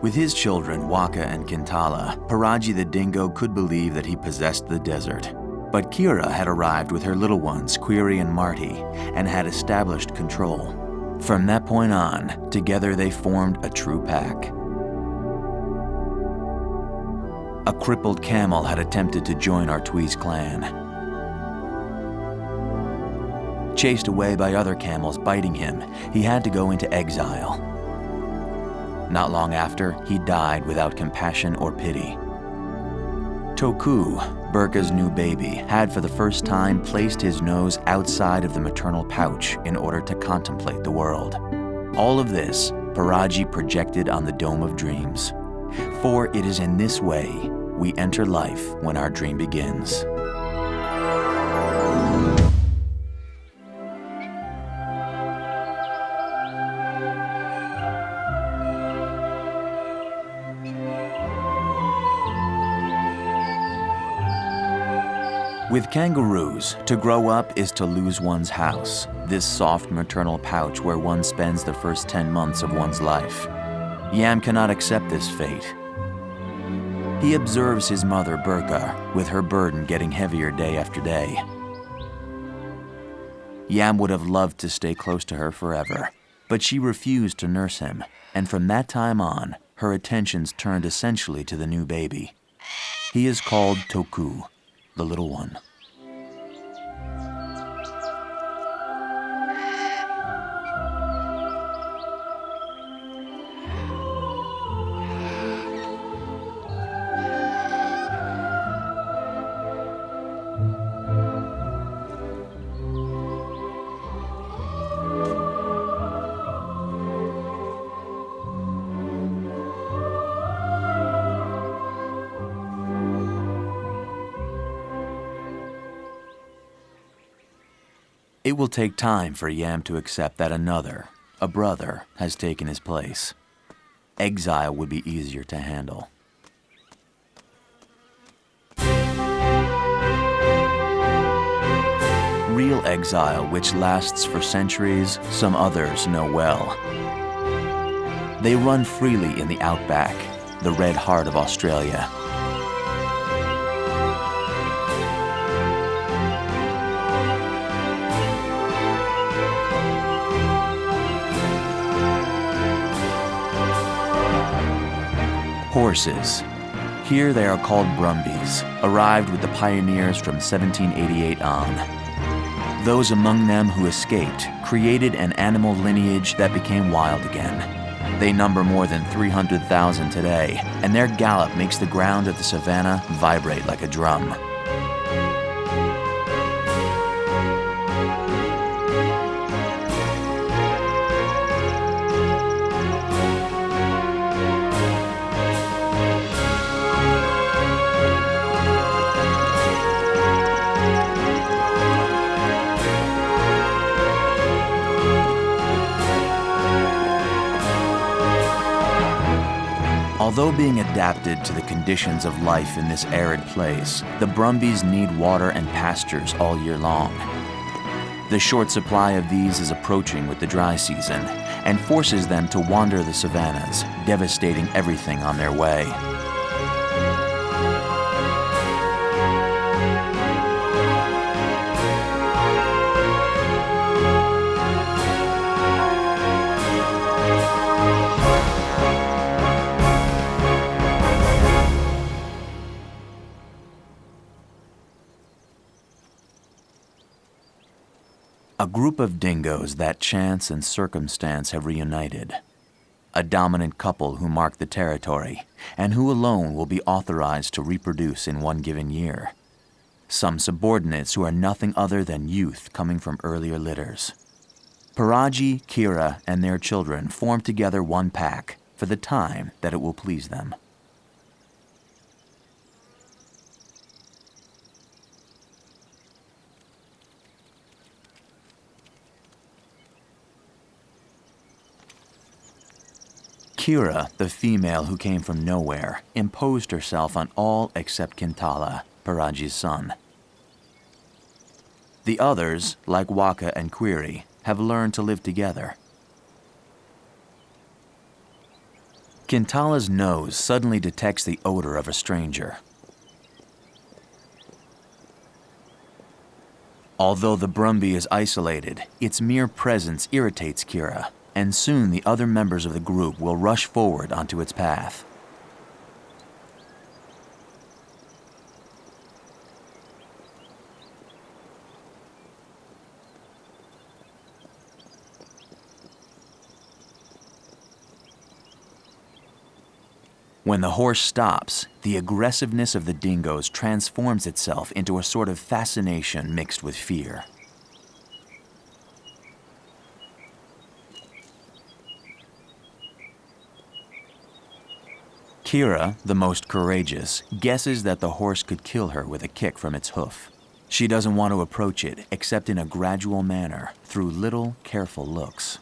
With his children, Waka and Kintala, Paraji the dingo could believe that he possessed the desert. But Kira had arrived with her little ones, Query and Marty, and had established control. From that point on, together they formed a true pack. A crippled camel had attempted to join Artui's clan. Chased away by other camels biting him, he had to go into exile. Not long after, he died without compassion or pity. Toku, Burka's new baby, had for the first time placed his nose outside of the maternal pouch in order to contemplate the world. All of this, Paraji projected on the Dome of Dreams. For it is in this way we enter life when our dream begins. With kangaroos, to grow up is to lose one's house, this soft maternal pouch where one spends the first 10 months of one's life. Yam cannot accept this fate. He observes his mother, Burka, with her burden getting heavier day after day. Yam would have loved to stay close to her forever, but she refused to nurse him, and from that time on, her attentions turned essentially to the new baby. He is called Toku, the little one. It will take time for Yam to accept that another, a brother, has taken his place. Exile would be easier to handle. Real exile, which lasts for centuries, some others know well. They run freely in the outback, the red heart of Australia. Horses. Here they are called brumbies, arrived with the pioneers from 1788 on. Those among them who escaped created an animal lineage that became wild again. They number more than 300,000 today, and their gallop makes the ground of the savannah vibrate like a drum. Although being adapted to the conditions of life in this arid place, the brumbies need water and pastures all year long. The short supply of these is approaching with the dry season and forces them to wander the savannas, devastating everything on their way. A group of dingoes that chance and circumstance have reunited. A dominant couple who mark the territory, and who alone will be authorized to reproduce in one given year. Some subordinates who are nothing other than youth coming from earlier litters. Paraji, Kira, and their children form together one pack for the time that it will please them. Kira, the female who came from nowhere, imposed herself on all except Kintala, Paraji's son. The others, like Waka and Query, have learned to live together. Kintala's nose suddenly detects the odor of a stranger. Although the Brumby is isolated, its mere presence irritates Kira, and soon the other members of the group will rush forward onto its path. When the horse stops, the aggressiveness of the dingoes transforms itself into a sort of fascination mixed with fear. Kira, the most courageous, guesses that the horse could kill her with a kick from its hoof. She doesn't want to approach it except in a gradual manner, through little, careful looks.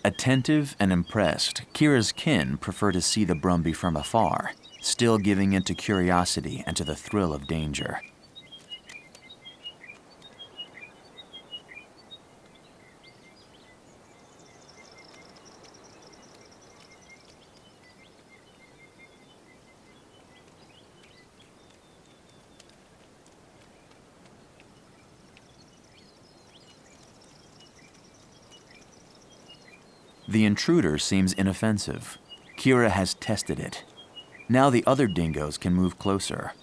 Attentive and impressed, Kira's kin prefer to see the Brumby from afar, still giving in to curiosity and to the thrill of danger. The intruder seems inoffensive. Kira has tested it. Now the other dingoes can move closer.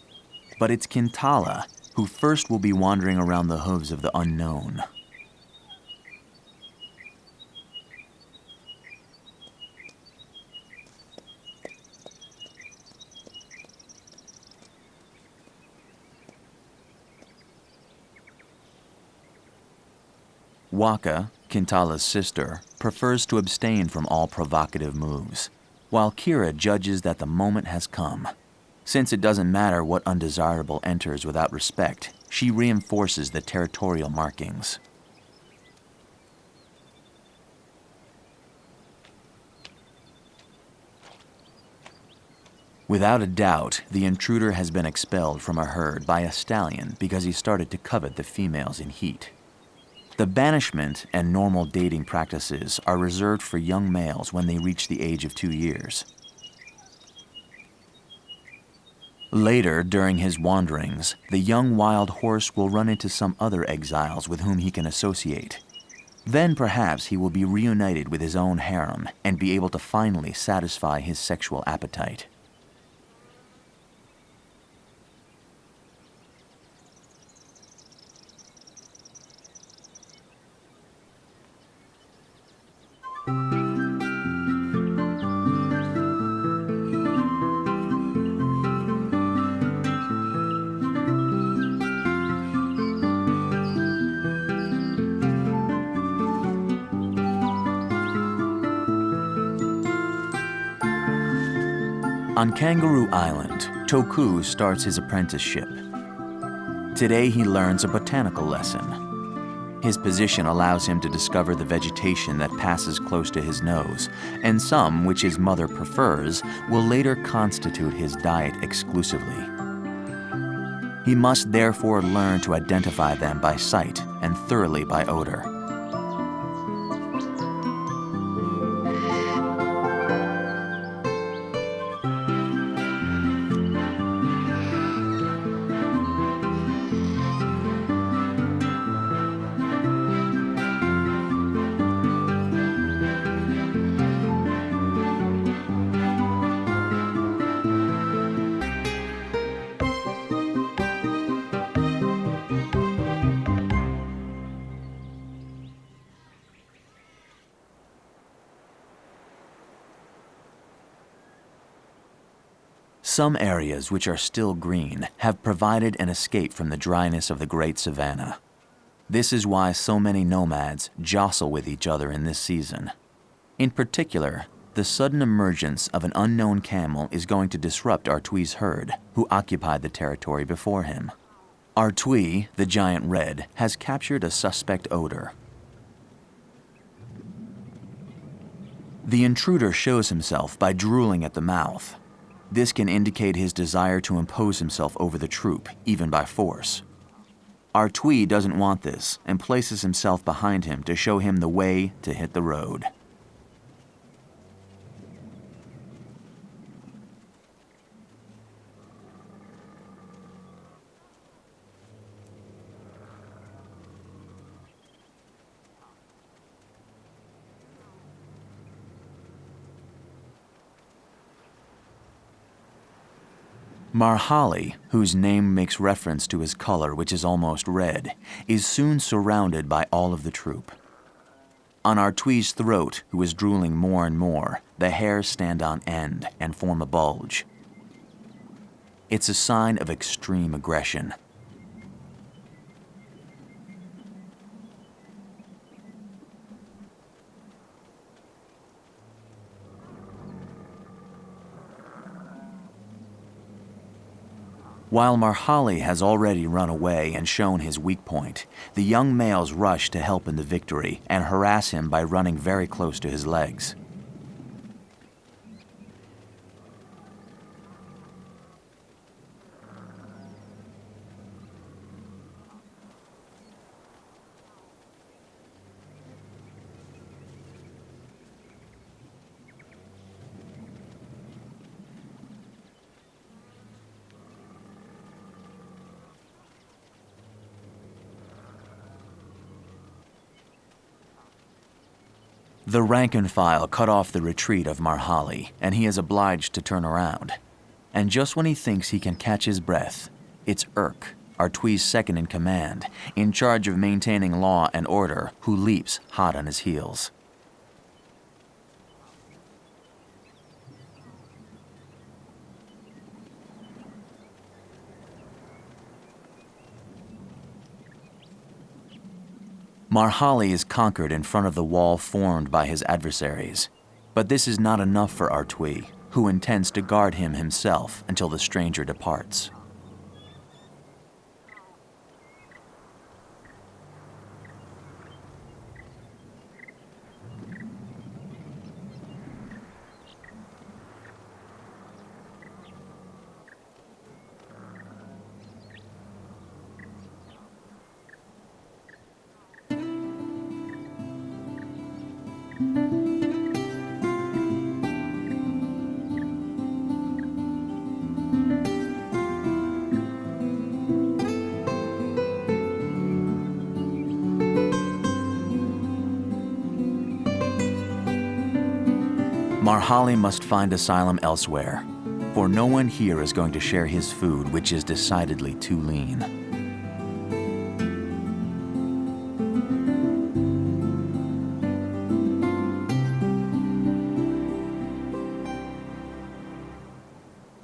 But it's Kintala who first will be wandering around the hooves of the unknown. Waka, Kintala's sister, prefers to abstain from all provocative moves, while Kira judges that the moment has come. Since it doesn't matter what undesirable enters without respect, she reinforces the territorial markings. Without a doubt, the intruder has been expelled from a herd by a stallion because he started to covet the females in heat. The banishment and normal dating practices are reserved for young males when they reach the age of 2 years. Later, during his wanderings, the young wild horse will run into some other exiles with whom he can associate. Then perhaps he will be reunited with his own harem and be able to finally satisfy his sexual appetite. On Kangaroo Island, Toku starts his apprenticeship. Today he learns a botanical lesson. His position allows him to discover the vegetation that passes close to his nose, and some which his mother prefers will later constitute his diet exclusively. He must therefore learn to identify them by sight and thoroughly by odor. Some areas which are still green have provided an escape from the dryness of the Great Savannah. This is why so many nomads jostle with each other in this season. In particular, the sudden emergence of an unknown camel is going to disrupt Artui's herd, who occupied the territory before him. Artui, the giant red, has captured a suspect odor. The intruder shows himself by drooling at the mouth. This can indicate his desire to impose himself over the troop, even by force. Artui doesn't want this and places himself behind him to show him the way to hit the road. Marhali, whose name makes reference to his color, which is almost red, is soon surrounded by all of the troop. On Artui's throat, who is drooling more and more, the hairs stand on end and form a bulge. It's a sign of extreme aggression. While Marhali has already run away and shown his weak point, the young males rush to help in the victory and harass him by running very close to his legs. The rank and file cut off the retreat of Marhali, and he is obliged to turn around. And just when he thinks he can catch his breath, it's Urk, Artui's second in command, in charge of maintaining law and order, who leaps hot on his heels. Marhali is conquered in front of the wall formed by his adversaries. But this is not enough for Artui, who intends to guard him himself until the stranger departs. Marhali must find asylum elsewhere, for no one here is going to share his food, which is decidedly too lean.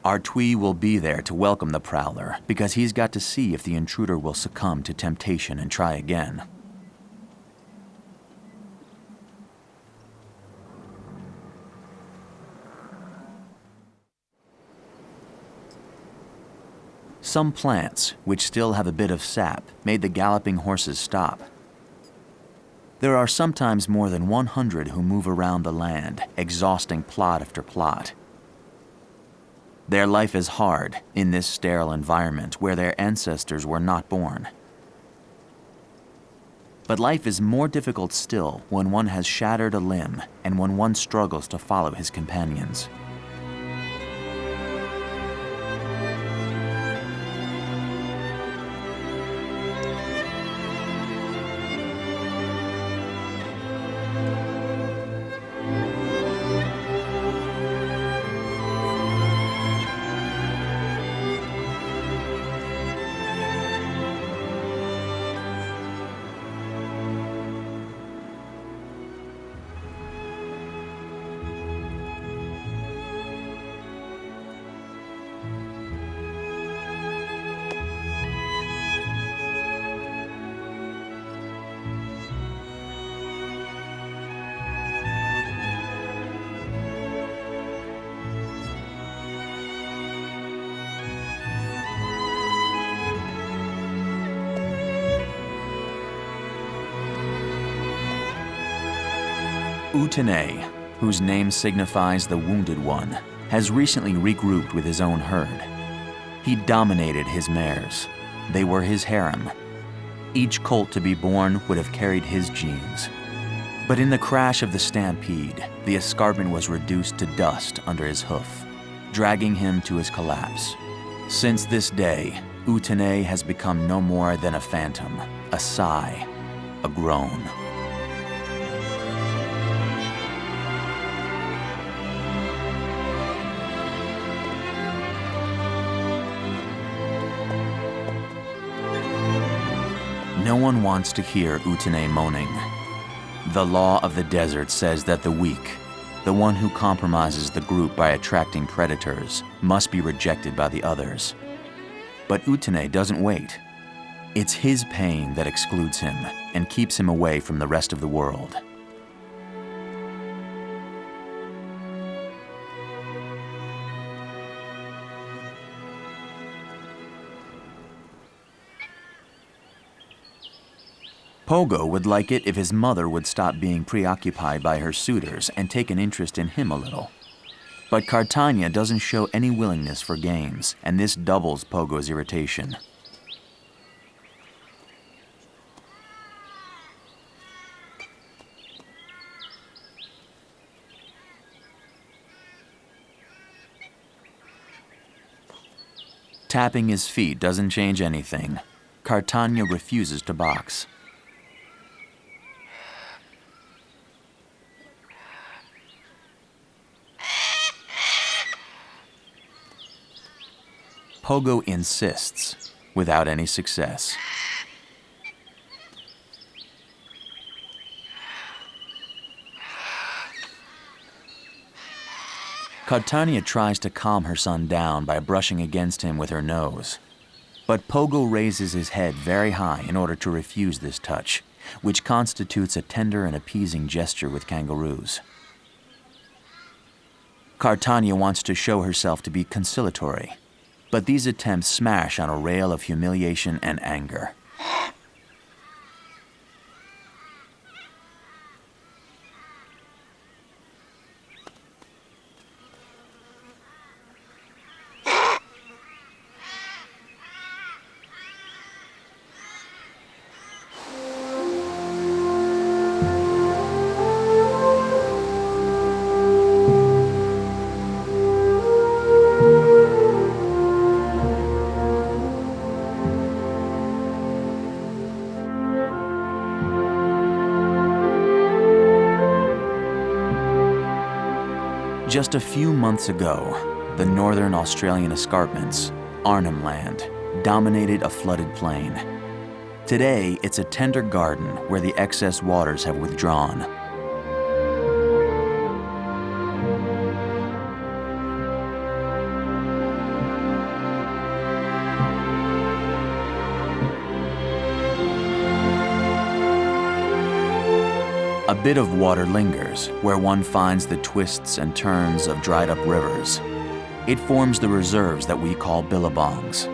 Artui will be there to welcome the prowler, because he's got to see if the intruder will succumb to temptation and try again. Some plants, which still have a bit of sap, made the galloping horses stop. There are sometimes more than 100 who move around the land, exhausting plot after plot. Their life is hard in this sterile environment where their ancestors were not born. But life is more difficult still when one has shattered a limb and when one struggles to follow his companions. Utene, whose name signifies the wounded one, has recently regrouped with his own herd. He dominated his mares. They were his harem. Each colt to be born would have carried his genes. But in the crash of the stampede, the escarpment was reduced to dust under his hoof, dragging him to his collapse. Since this day, Utene has become no more than a phantom, a sigh, a groan. No one wants to hear Utene moaning. The law of the desert says that the weak, the one who compromises the group by attracting predators, must be rejected by the others. But Utene doesn't wait. It's his pain that excludes him and keeps him away from the rest of the world. Pogo would like it if his mother would stop being preoccupied by her suitors and take an interest in him a little. But Cartagena doesn't show any willingness for games, and this doubles Pogo's irritation. Tapping his feet doesn't change anything. Cartagena refuses to box. Pogo insists, without any success. Cartagena tries to calm her son down by brushing against him with her nose. But Pogo raises his head very high in order to refuse this touch, which constitutes a tender and appeasing gesture with kangaroos. Cartagena wants to show herself to be conciliatory, but these attempts smash on a rail of humiliation and anger. Just a few months ago, the northern Australian escarpments, Arnhem Land, dominated a flooded plain. Today, it's a tender garden where the excess waters have withdrawn. A bit of water lingers where one finds the twists and turns of dried up rivers. It forms the reserves that we call billabongs,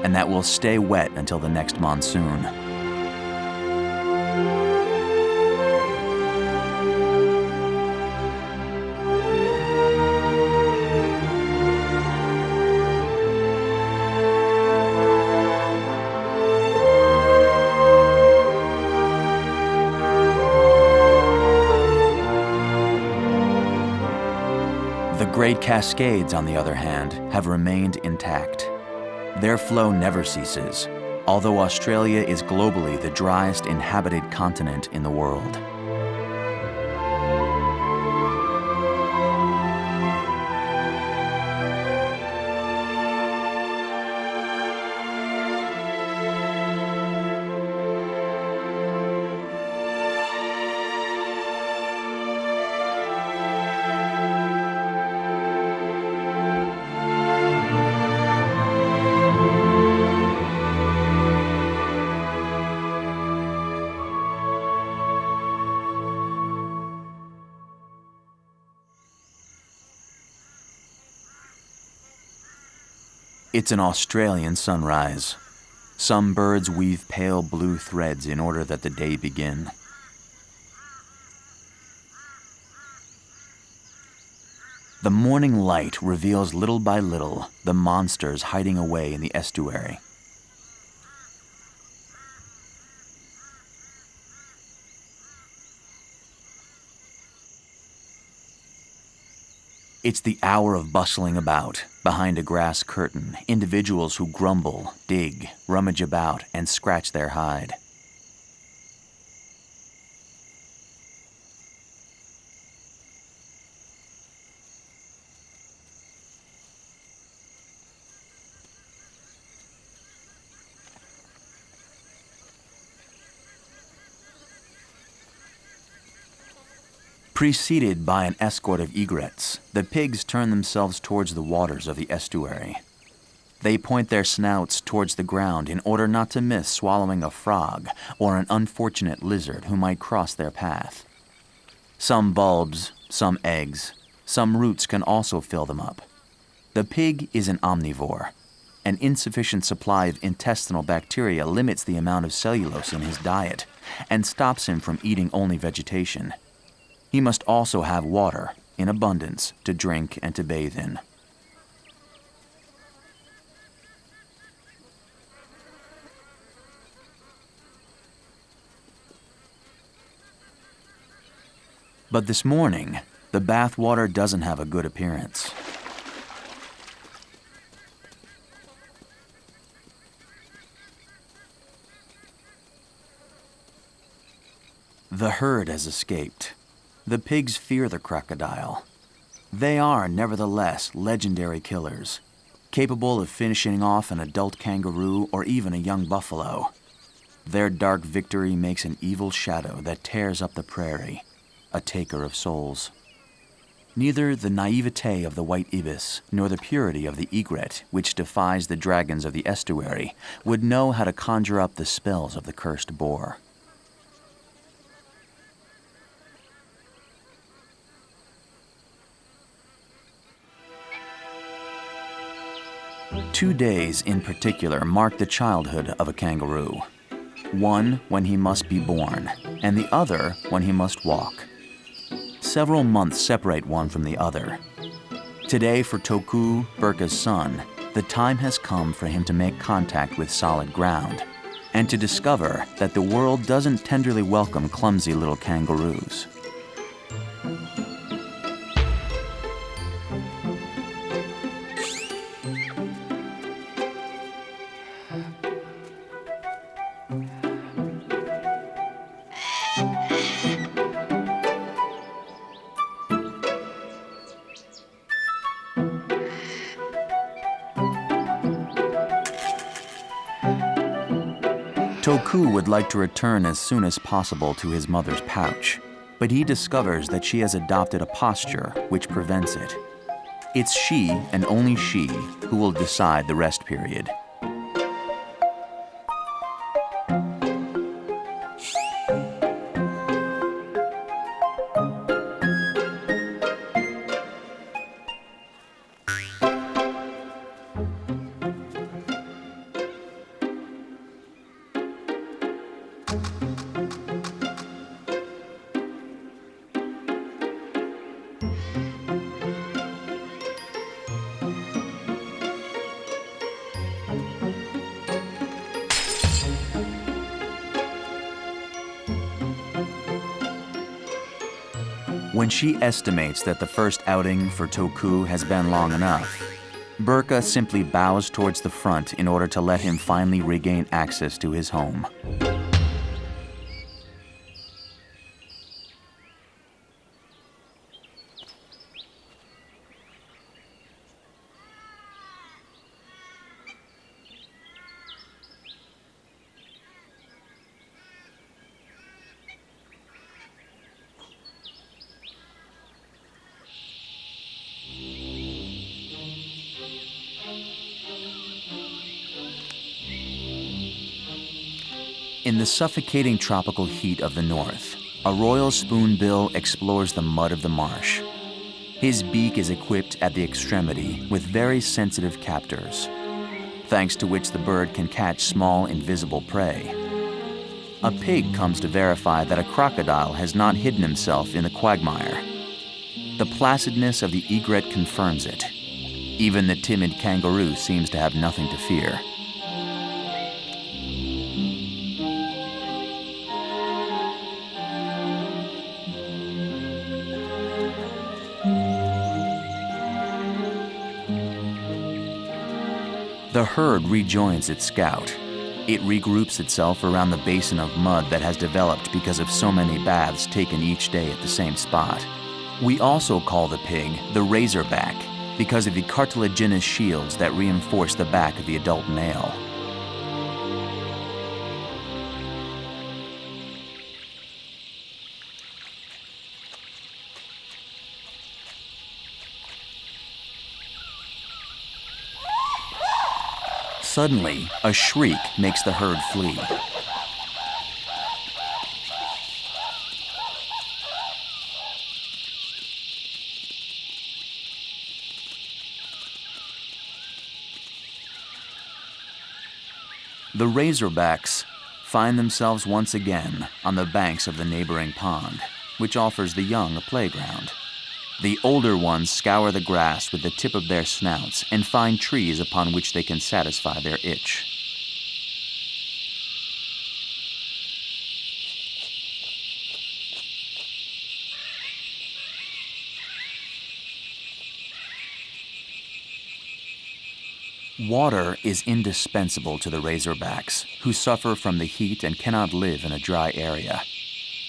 and that will stay wet until the next monsoon. The Great Cascades, on the other hand, have remained intact. Their flow never ceases, although Australia is globally the driest inhabited continent in the world. It's an Australian sunrise. Some birds weave pale blue threads in order that the day begin. The morning light reveals little by little the monsters hiding away in the estuary. It's the hour of bustling about. Behind a grass curtain, individuals who grumble, dig, rummage about, and scratch their hide. Preceded by an escort of egrets, the pigs turn themselves towards the waters of the estuary. They point their snouts towards the ground in order not to miss swallowing a frog or an unfortunate lizard who might cross their path. Some bulbs, some eggs, some roots can also fill them up. The pig is an omnivore. An insufficient supply of intestinal bacteria limits the amount of cellulose in his diet and stops him from eating only vegetation. He must also have water in abundance to drink and to bathe in. But this morning, the bath water doesn't have a good appearance. The herd has escaped. The pigs fear the crocodile. They are, nevertheless, legendary killers, capable of finishing off an adult kangaroo or even a young buffalo. Their dark victory makes an evil shadow that tears up the prairie, a taker of souls. Neither the naivete of the white ibis nor the purity of the egret, which defies the dragons of the estuary, would know how to conjure up the spells of the cursed boar. Two days in particular mark the childhood of a kangaroo. One when he must be born, and the other when he must walk. Several months separate one from the other. Today for Toku, Burka's son, the time has come for him to make contact with solid ground, and to discover that the world doesn't tenderly welcome clumsy little kangaroos. Toku would like to return as soon as possible to his mother's pouch, but he discovers that she has adopted a posture which prevents it. It's she, and only she, who will decide the rest period. When she estimates that the first outing for Toku has been long enough, Burka simply bows towards the front in order to let him finally regain access to his home. In the suffocating tropical heat of the north, a royal spoonbill explores the mud of the marsh. His beak is equipped at the extremity with very sensitive captors, thanks to which the bird can catch small, invisible prey. A pig comes to verify that a crocodile has not hidden himself in the quagmire. The placidness of the egret confirms it. Even the timid kangaroo seems to have nothing to fear. The herd rejoins its scout. It regroups itself around the basin of mud that has developed because of so many baths taken each day at the same spot. We also call the pig the razorback because of the cartilaginous shields that reinforce the back of the adult male. Suddenly, a shriek makes the herd flee. The razorbacks find themselves once again on the banks of the neighboring pond, which offers the young a playground. The older ones scour the grass with the tip of their snouts and find trees upon which they can satisfy their itch. Water is indispensable to the razorbacks, who suffer from the heat and cannot live in a dry area.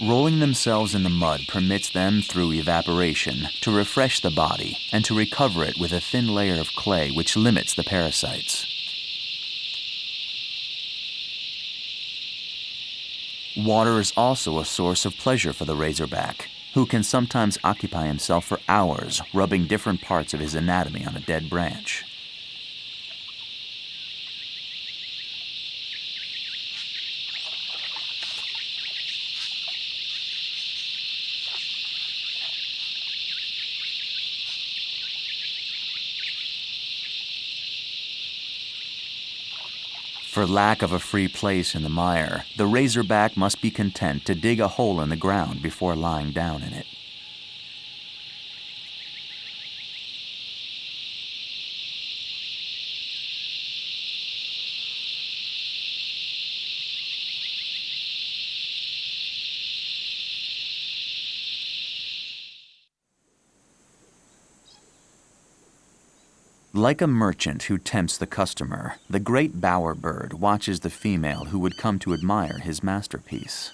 Rolling themselves in the mud permits them, through evaporation, to refresh the body and to recover it with a thin layer of clay which limits the parasites. Water is also a source of pleasure for the razorback, who can sometimes occupy himself for hours rubbing different parts of his anatomy on a dead branch. For lack of a free place in the mire, the razorback must be content to dig a hole in the ground before lying down in it. Like a merchant who tempts the customer, the great bowerbird watches the female who would come to admire his masterpiece.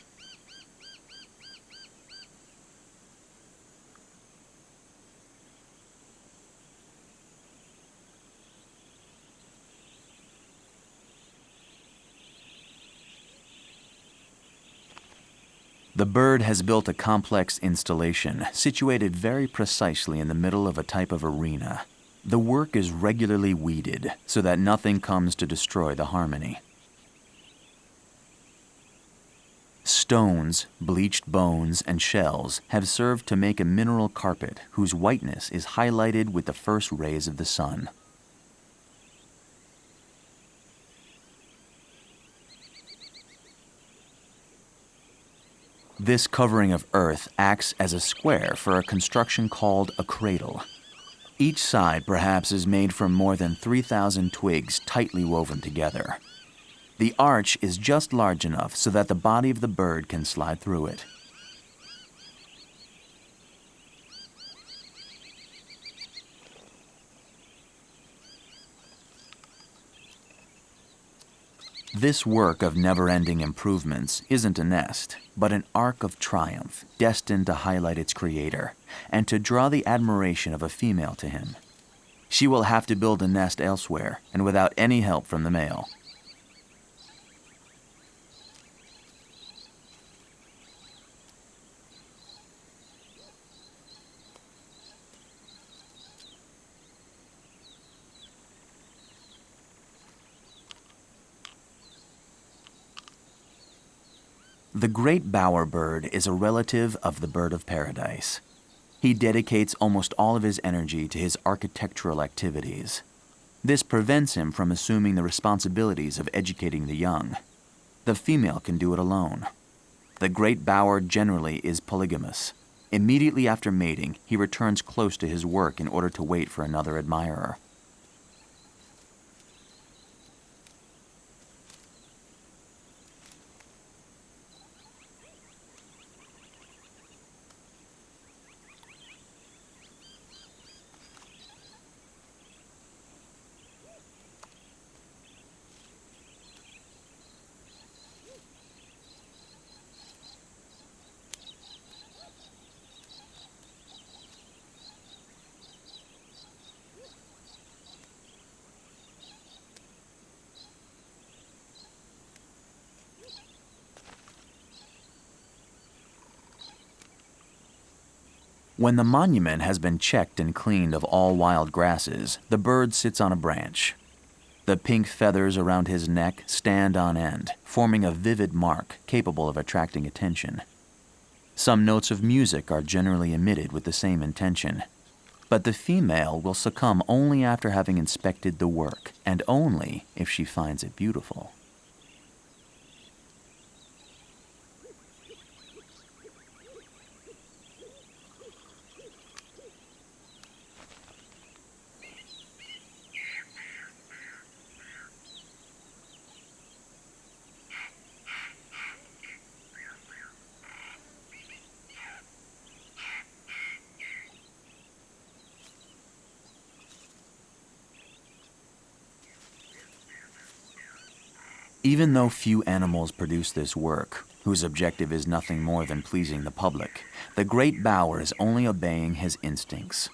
The bird has built a complex installation situated very precisely in the middle of a type of arena. The work is regularly weeded so that nothing comes to destroy the harmony. Stones, bleached bones, and shells have served to make a mineral carpet whose whiteness is highlighted with the first rays of the sun. This covering of earth acts as a square for a construction called a cradle. Each side perhaps is made from more than 3,000 twigs tightly woven together. The arch is just large enough so that the body of the bird can slide through it. This work of never-ending improvements isn't a nest, but an arc of triumph destined to highlight its creator and to draw the admiration of a female to him. She will have to build a nest elsewhere and without any help from the male. The great bowerbird is a relative of the bird of paradise. He dedicates almost all of his energy to his architectural activities. This prevents him from assuming the responsibilities of educating the young. The female can do it alone. The great bower generally is polygamous. Immediately after mating, he returns close to his work in order to wait for another admirer. When the monument has been checked and cleaned of all wild grasses, the bird sits on a branch. The pink feathers around his neck stand on end, forming a vivid mark capable of attracting attention. Some notes of music are generally emitted with the same intention, but the female will succumb only after having inspected the work, and only if she finds it beautiful. Even though few animals produce this work, whose objective is nothing more than pleasing the public, the great bower is only obeying his instincts.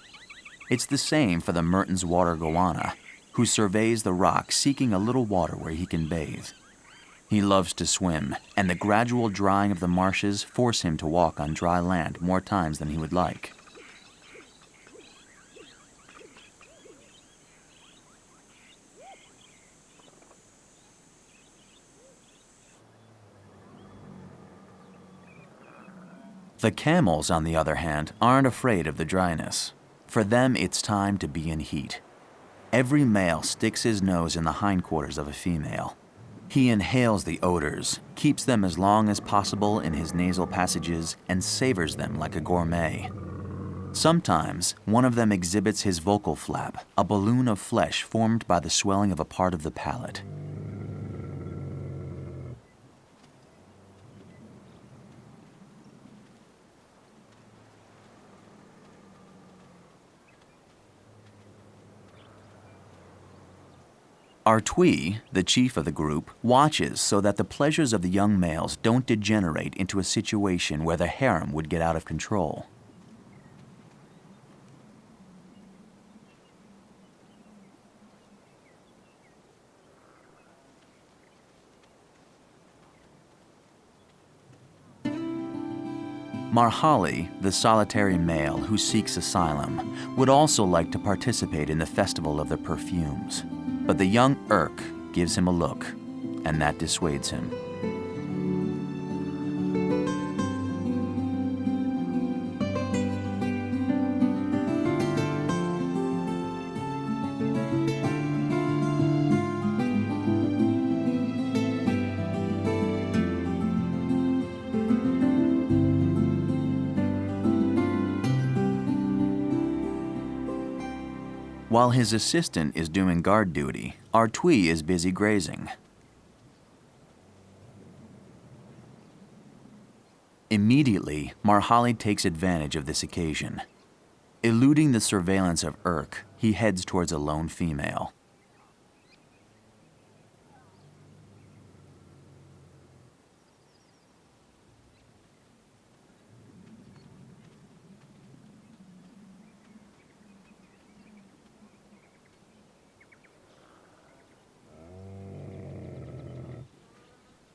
It's the same for the Mertens water goanna, who surveys the rock seeking a little water where he can bathe. He loves to swim, and the gradual drying of the marshes force him to walk on dry land more times than he would like. The camels, on the other hand, aren't afraid of the dryness. For them, it's time to be in heat. Every male sticks his nose in the hindquarters of a female. He inhales the odors, keeps them as long as possible in his nasal passages, and savors them like a gourmet. Sometimes, one of them exhibits his vocal flap, a balloon of flesh formed by the swelling of a part of the palate. Artui, the chief of the group, watches so that the pleasures of the young males don't degenerate into a situation where the harem would get out of control. Marhali, the solitary male who seeks asylum, would also like to participate in the festival of the perfumes. But the young Urk gives him a look, and that dissuades him. While his assistant is doing guard duty, Artui is busy grazing. Immediately, Marhali takes advantage of this occasion. Eluding the surveillance of Urk, he heads towards a lone female.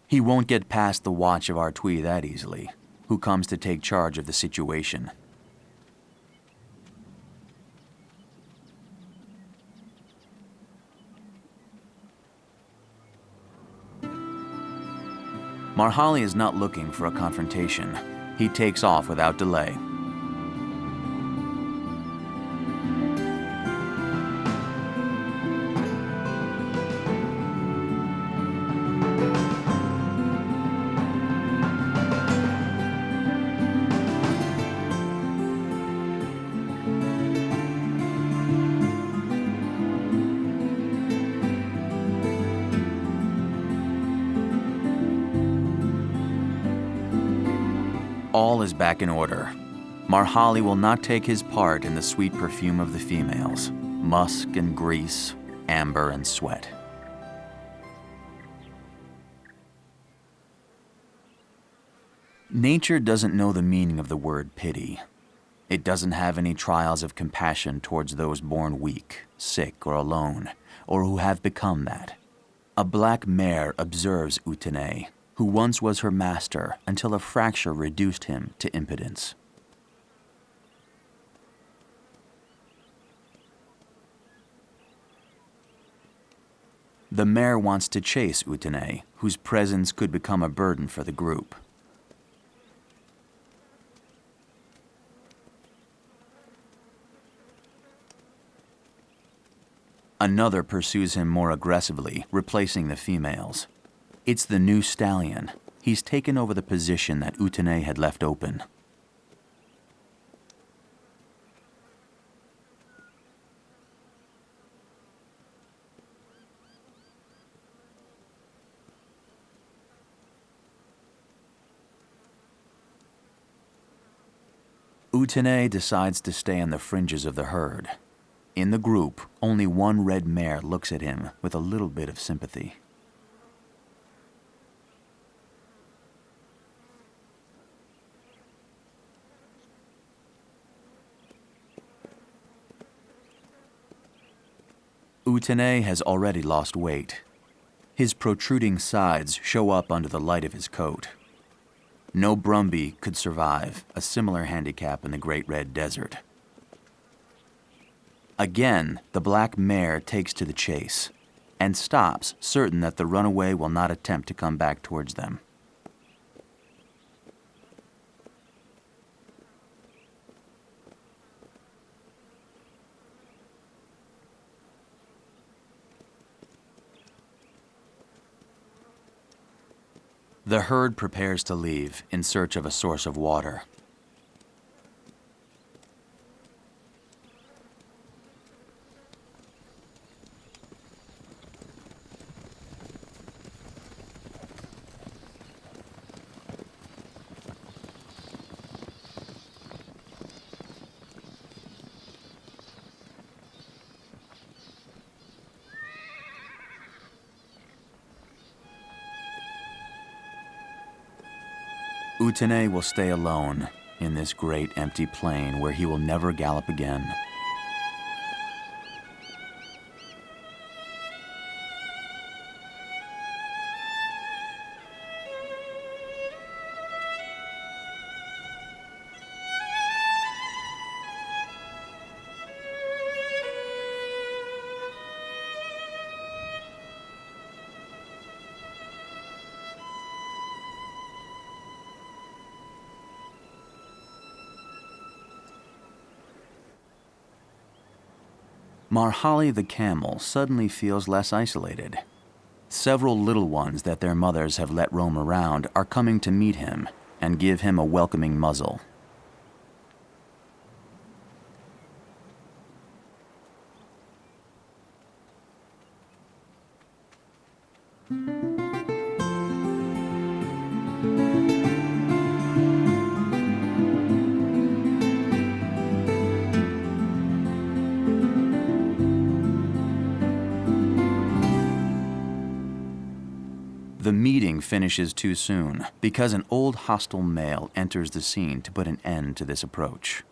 He won't get past the watch of Artui that easily, who comes to take charge of the situation. Marhali is not looking for a confrontation. He takes off without delay. All is back in order. Marhali will not take his part in the sweet perfume of the females, musk and grease, amber and sweat. Nature doesn't know the meaning of the word pity. It doesn't have any trials of compassion towards those born weak, sick, or alone, or who have become that. A black mare observes Utene, who once was her master until a fracture reduced him to impotence. The mare wants to chase Utene, whose presence could become a burden for the group. Another pursues him more aggressively, replacing the females. It's the new stallion. He's taken over the position that Utene had left open. Utene decides to stay on the fringes of the herd. In the group, only one red mare looks at him with a little bit of sympathy. Utene has already lost weight. His protruding sides show up under the light of his coat. No Brumby could survive a similar handicap in the Great Red Desert. Again, the black mare takes to the chase and stops, certain that the runaway will not attempt to come back towards them. The herd prepares to leave in search of a source of water. Utene will stay alone in this great empty plain where he will never gallop again. Marhali the camel suddenly feels less isolated. Several little ones that their mothers have let roam around are coming to meet him and give him a welcoming muzzle. The meeting finishes too soon because an old hostile male enters the scene to put an end to this approach.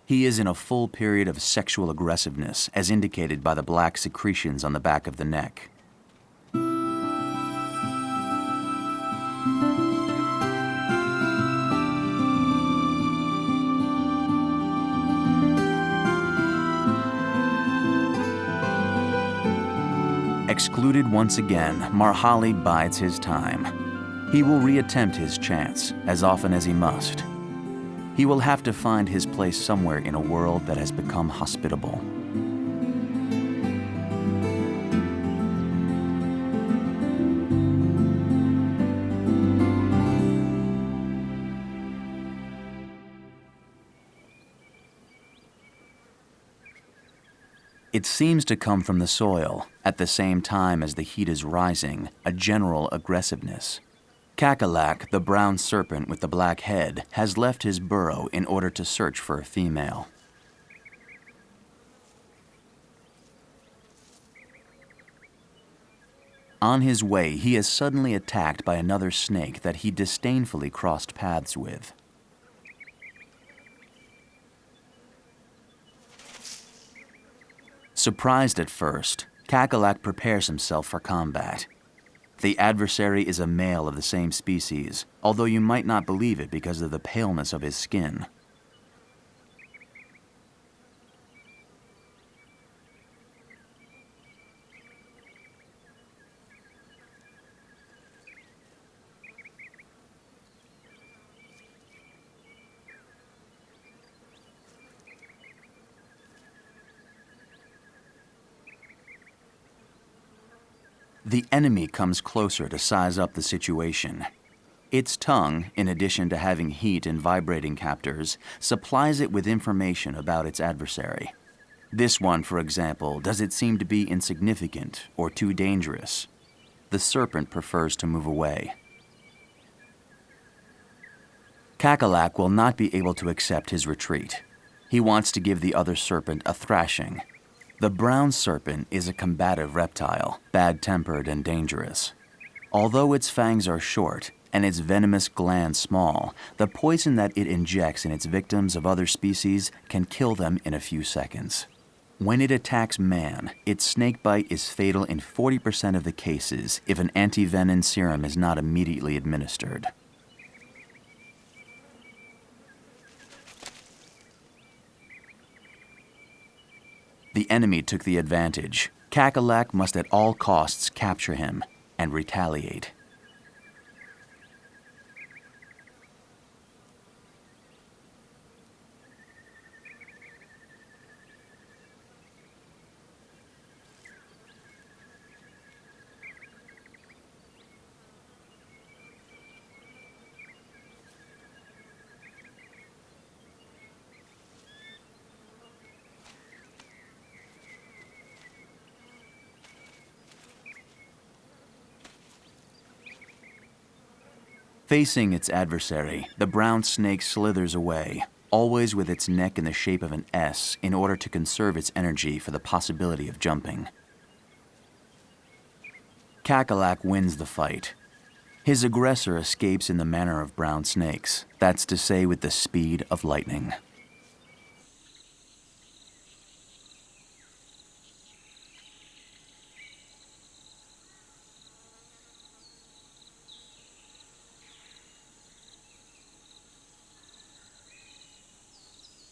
He is in a full period of sexual aggressiveness, as indicated by the black secretions on the back of the neck. Excluded once again, Marhali bides his time. He will reattempt his chance as often as he must. He will have to find his place somewhere in a world that has become hospitable. It seems to come from the soil, at the same time as the heat is rising, a general aggressiveness. Kakalak, the brown serpent with the black head, has left his burrow in order to search for a female. On his way, he is suddenly attacked by another snake that he disdainfully crossed paths with. Surprised at first, Kakalak prepares himself for combat. The adversary is a male of the same species, although you might not believe it because of the paleness of his skin. The enemy comes closer to size up the situation. Its tongue, in addition to having heat and vibrating captors, supplies it with information about its adversary. This one, for example, does it seem to be insignificant or too dangerous? The serpent prefers to move away. Kakalak will not be able to accept his retreat. He wants to give the other serpent a thrashing. The brown serpent is a combative reptile, bad-tempered and dangerous. Although its fangs are short and its venomous gland small, the poison that it injects in its victims of other species can kill them in a few seconds. When it attacks man, its snake bite is fatal in 40% of the cases if an anti-venom serum is not immediately administered. The enemy took the advantage. Kakalak must at all costs capture him and retaliate. Facing its adversary, the brown snake slithers away, always with its neck in the shape of an S in order to conserve its energy for the possibility of jumping. Kakalak wins the fight. His aggressor escapes in the manner of brown snakes, that's to say with the speed of lightning.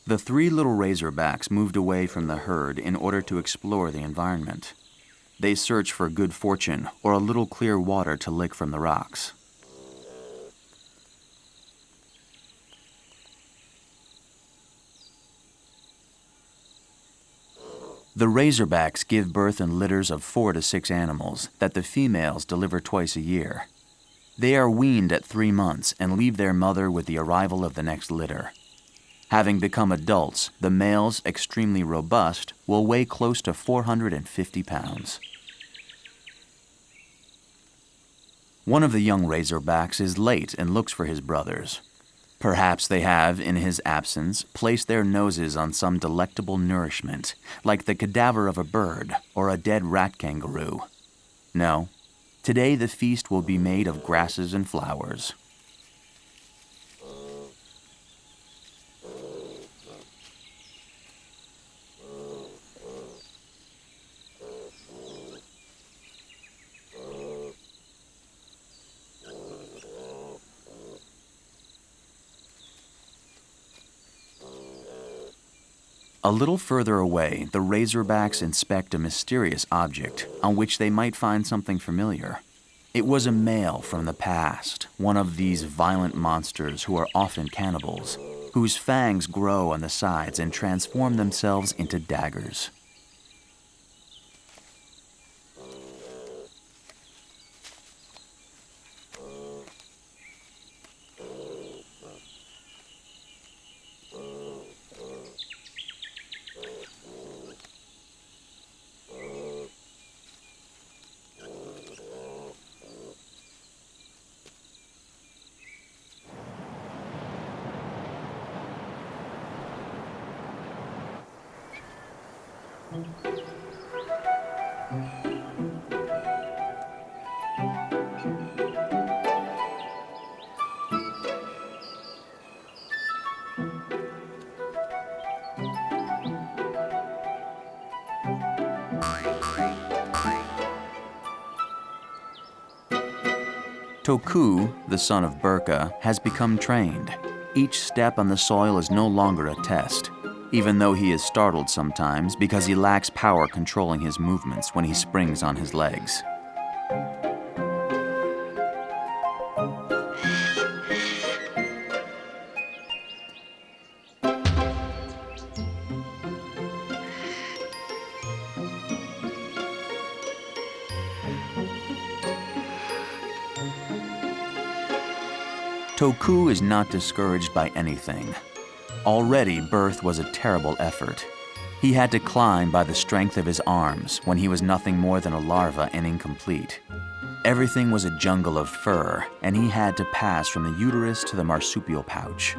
The three little razorbacks moved away from the herd in order to explore the environment. They search for good fortune or a little clear water to lick from the rocks. The razorbacks give birth in litters of 4 to 6 animals that the females deliver twice a year. They are weaned at 3 months and leave their mother with the arrival of the next litter. Having become adults, the males, extremely robust, will weigh close to 450 pounds. One of the young razorbacks is late and looks for his brothers. Perhaps they have, in his absence, placed their noses on some delectable nourishment, like the cadaver of a bird or a dead rat kangaroo. No, today the feast will be made of grasses and flowers. A little further away, the razorbacks inspect a mysterious object on which they might find something familiar. It was a male from the past, one of these violent monsters who are often cannibals, whose fangs grow on the sides and transform themselves into daggers. Toku, the son of Burka, has become trained. Each step on the soil is no longer a test, even though he is startled sometimes because he lacks power controlling his movements when he springs on his legs. Toku is not discouraged by anything. Already, birth was a terrible effort. He had to climb by the strength of his arms when he was nothing more than a larva and incomplete. Everything was a jungle of fur, and he had to pass from the uterus to the marsupial pouch.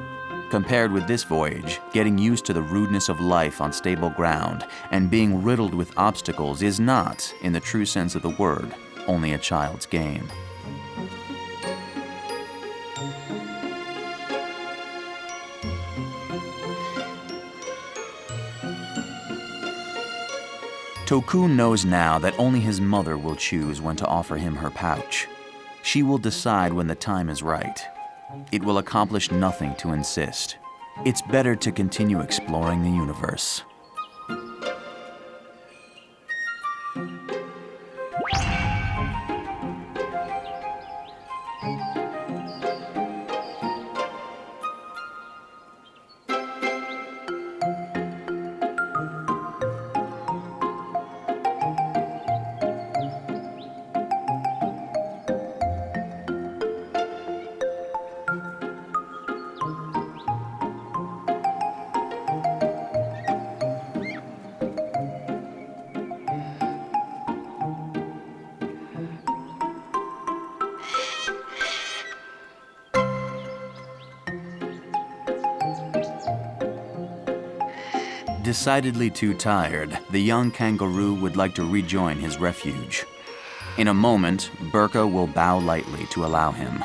Compared with this voyage, getting used to the rudeness of life on stable ground and being riddled with obstacles is not, in the true sense of the word, only a child's game. Toku knows now that only his mother will choose when to offer him her pouch. She will decide when the time is right. It will accomplish nothing to insist. It's better to continue exploring the universe. Decidedly too tired, the young kangaroo would like to rejoin his refuge. In a moment, Burka will bow lightly to allow him.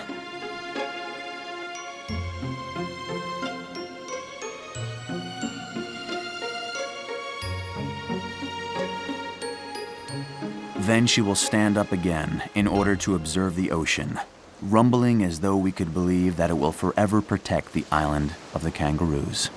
Then she will stand up again in order to observe the ocean, rumbling as though we could believe that it will forever protect the island of the kangaroos.